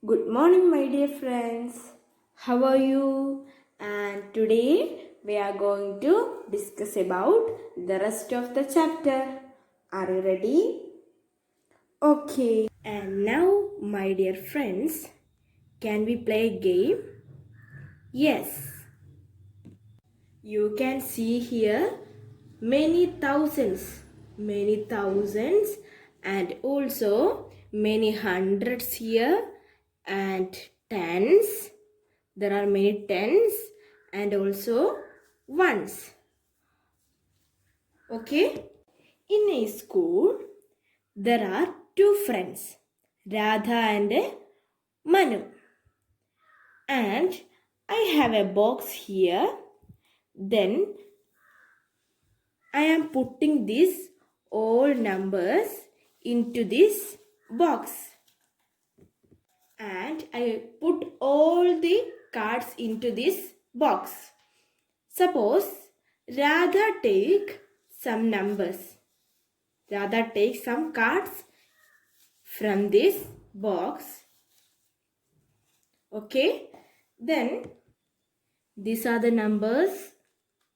Good morning, my dear friends. How are you? And today we are going to discuss about the rest of the chapter. Are you ready? Okay. And now, my dear friends, can we play a game? Yes. You can see here many thousands, and also many hundreds here and tens. There are many tens and also ones. Okay. In a school, there are two friends, Radha and Manu. And I have a box here. Then I am putting these all numbers into this box. And I put all the cards into this box. Suppose Radha take some numbers. Radha take some cards from this box. Okay. Then these are the numbers.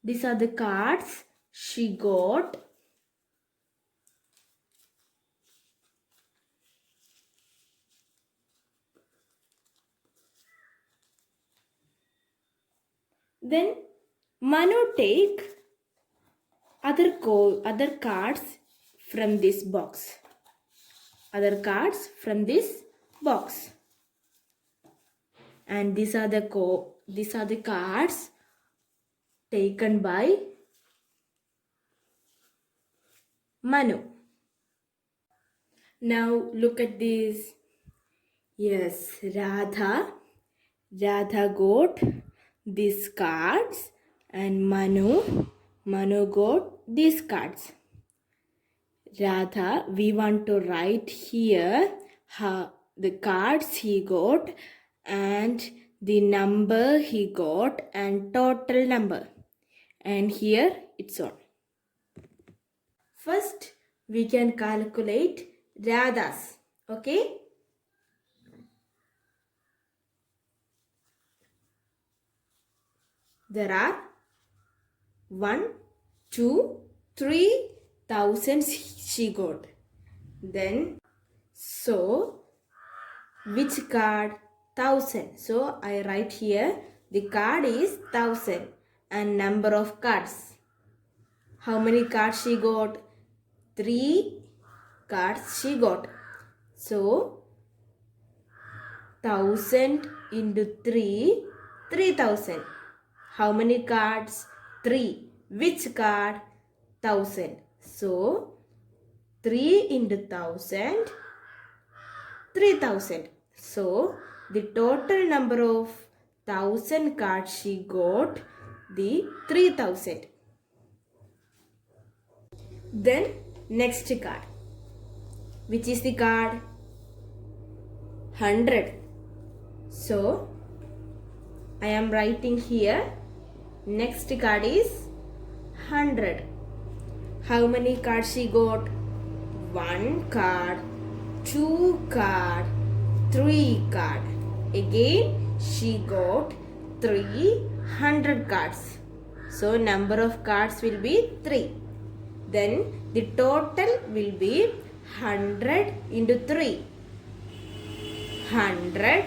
These are the cards she got. Then Manu take other cards from this box. Other cards from this box. And these are the cards taken by Manu. Now look at this. Yes, Radha got these cards and Manu got these cards. Radha, we want to write here the cards he got and the number he got and total number. And here it's all. First, we can calculate Radha's. Okay? There are 1, 2, 3 thousands she got. Then, so which card? 1000. So I write here the card is 1000 and number of cards. How many cards she got? 3 cards she got. So 1000 into 3, 3000. How many cards? 3. Which card? 1000. So 3 into 1000, 3000. So the total number of 1000 cards she got, the 3000. Then next card. Which is the card? 100. So I am writing here. Next card is 100. How many cards she got? 1 card, 2 card, 3 card. Again she got 300 cards. So number of cards will be 3. Then the total will be 100 into 3. 100,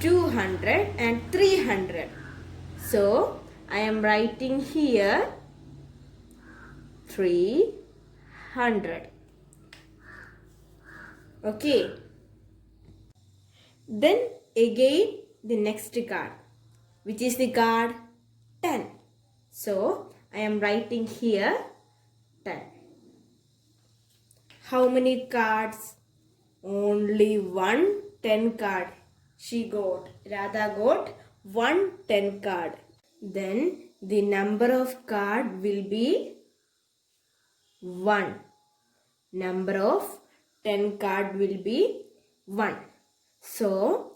200 and 300. So I am writing here 300. Okay. Then again the next card. Which is the card? 10. So I am writing here 10. How many cards? Only one 10 card she got. Radha got 1 10 card. Then the number of card will be 1. Number of 10 card will be 1. So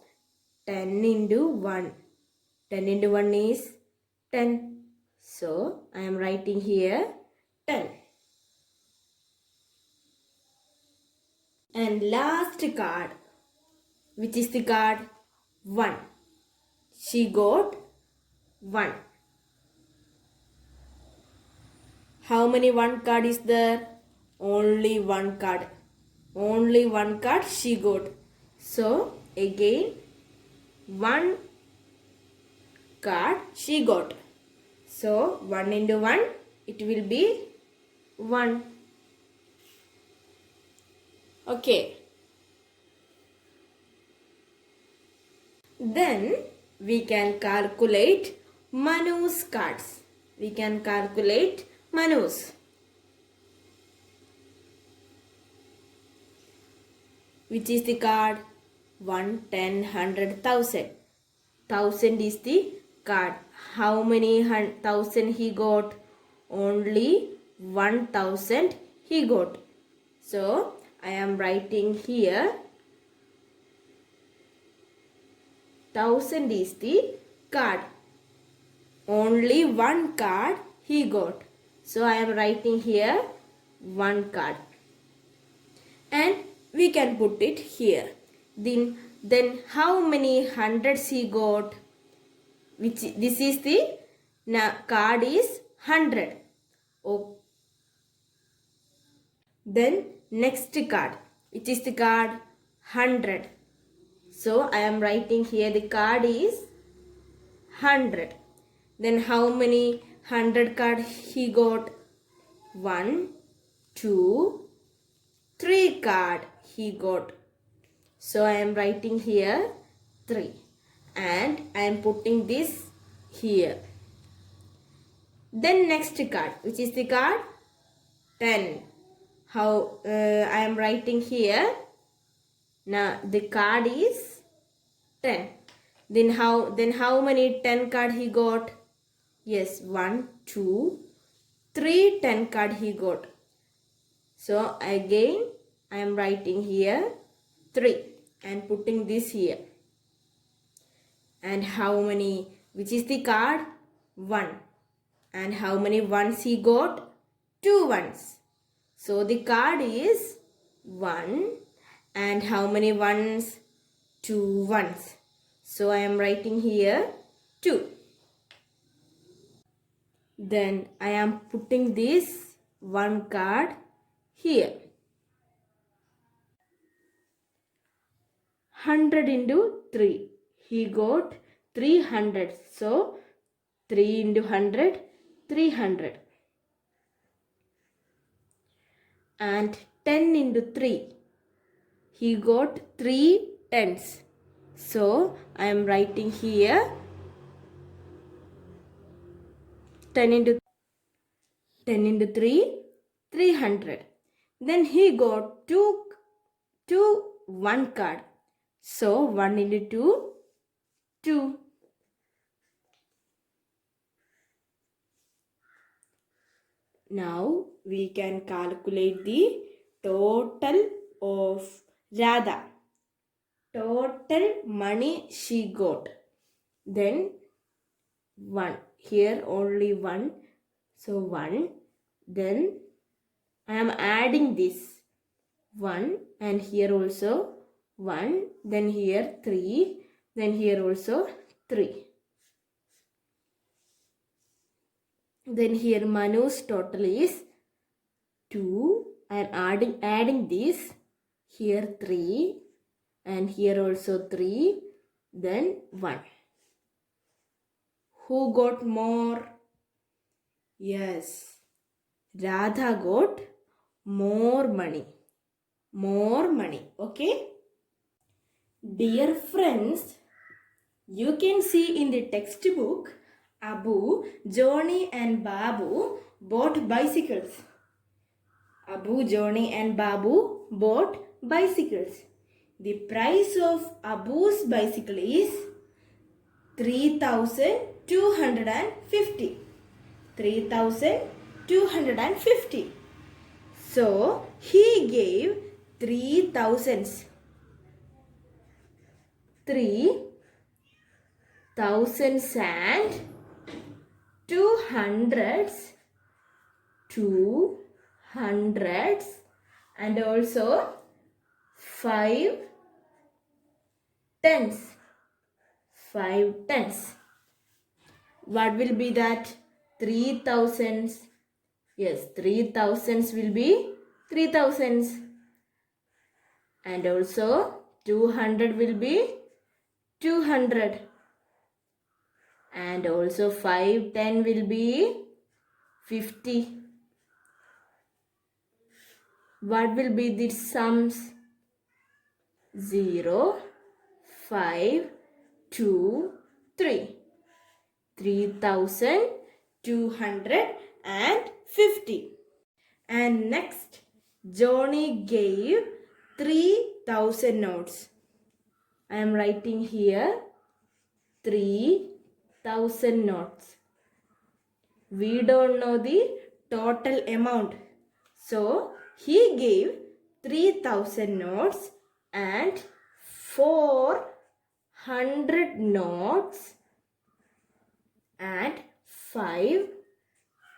10 into 1. 10 into 1 is 10. So I am writing here 10. And last card. Which is the card? 1. She got 1. How many 1 card is there? Only 1 card. Only 1 card she got. So again 1 card she got. So 1 into 1 it will be 1. Okay. Then we can calculate Manu's cards. We can calculate Manu's. Which is the card? 1, 10, 100, 1000. 1000 is the card. How many thousand he got? Only 1000 he got. So I am writing here 1000 is the card. Only 1 card he got. So I am writing here 1 card. And we can put it here. Then how many hundreds he got? This is the card is 100. Oh. Then next card, which is the card 100. So I am writing here the card is 100. Then how many 100 card he got? 1, 2, 3 card he got. So I am writing here 3. And I am putting this here. Then next card, which is the card 10. How I am writing here. Now the card is 10. Then how many 10 card he got? Yes, 1, 2, 3 10 card he got. So again I am writing here 3 and putting this here. And how many, which is the card? 1. And how many ones he got? 2 ones. So the card is 1. And how many ones? 2 ones. So I am writing here 2. Then I am putting this 1 card here. 100 into 3. He got 300. So 3 into 100, 300. And 10 into 3. He got 3 tens. So I am writing here 10 into 3, 300. Then he got 2 1 card. So 1 into 2, 2. Now we can calculate the total of Radha. Total money she got. Then 1. Here only 1. So 1. Then I am adding this 1 and here also 1. Then here 3. Then here also 3. Then here Manu's total is 2. I am adding this. Here 3. And here also 3. Then 1. Who got more? Yes. Radha got more money. More money. Okay. Dear friends, you can see in the textbook, Abu, Johnny and Babu bought bicycles. Abu, Johnny and Babu bought bicycles. The price of Abu's bicycle is 3,250. 3,250. So he gave 3 thousands. 3 thousands and 200s, 200s and also 5 tens. 5 tens. What will be that? 3000s. Yes, 3000s will be 3000s. And also 200 will be 200. And also 510 will be 50. What will be the sums? 0, 5, 2, 3. 3250. And next, Johnny gave 3000 notes. I am writing here 3000 notes. We don't know the total amount. So, he gave 3000 notes and 400 notes and 5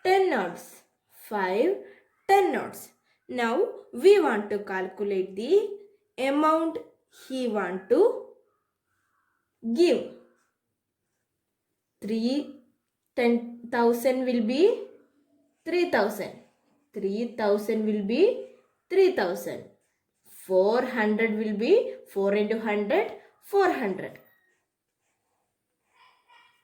10 notes. 5 10 notes. Now, we want to calculate the amount he want to give. 10,000 will be 3000. 3000 will be 3000. 400 will be 4 into 100, 400.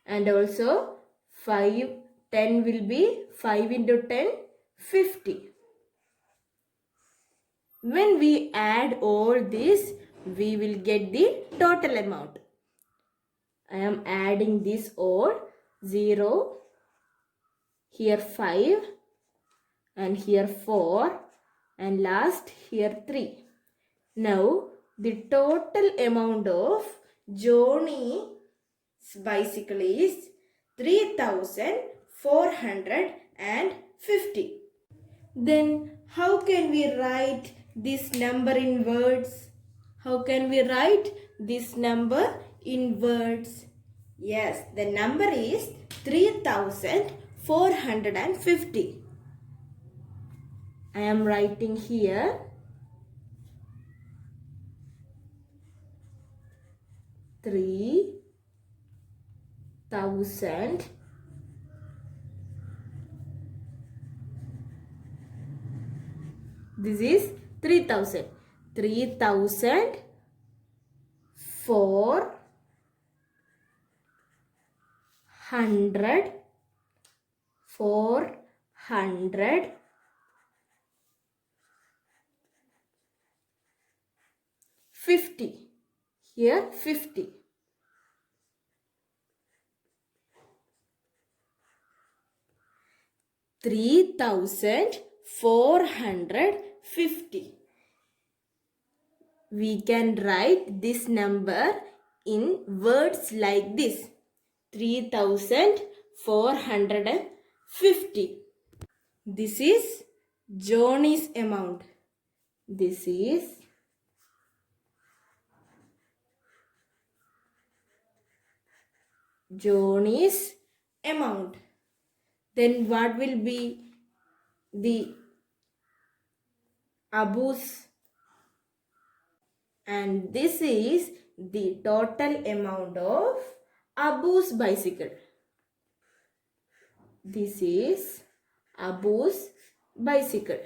And also 5, 10 will be 5 into 10, 50. When we add all this, we will get the total amount. I am adding this all 0, here 5 and here 4 and last here 3. Now the total amount of Johnny's bicycle is 3450. Then how can we write this number in words? How can we write this number in words? Yes, the number is 3450. I am writing here 3000 this is 3000 400 50. Here 50. $3,450. We can write this number in words like this. 3450. This is Johnny's amount. This is Johnny's amount. Then what will be the Abu's? And this is the total amount of Abu's bicycle. This is Abu's bicycle.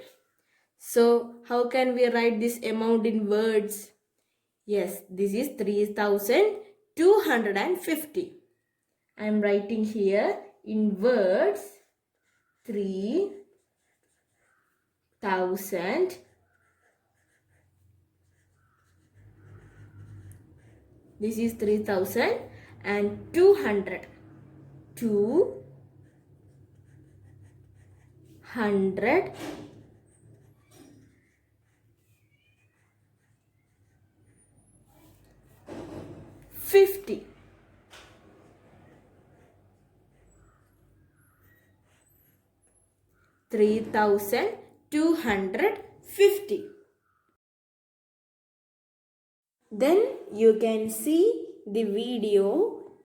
So how can we write this amount in words? Yes, this is 3250. I am writing here in words 3000. This is 3000 and 200. 200 50. $3,250. Then you can see the video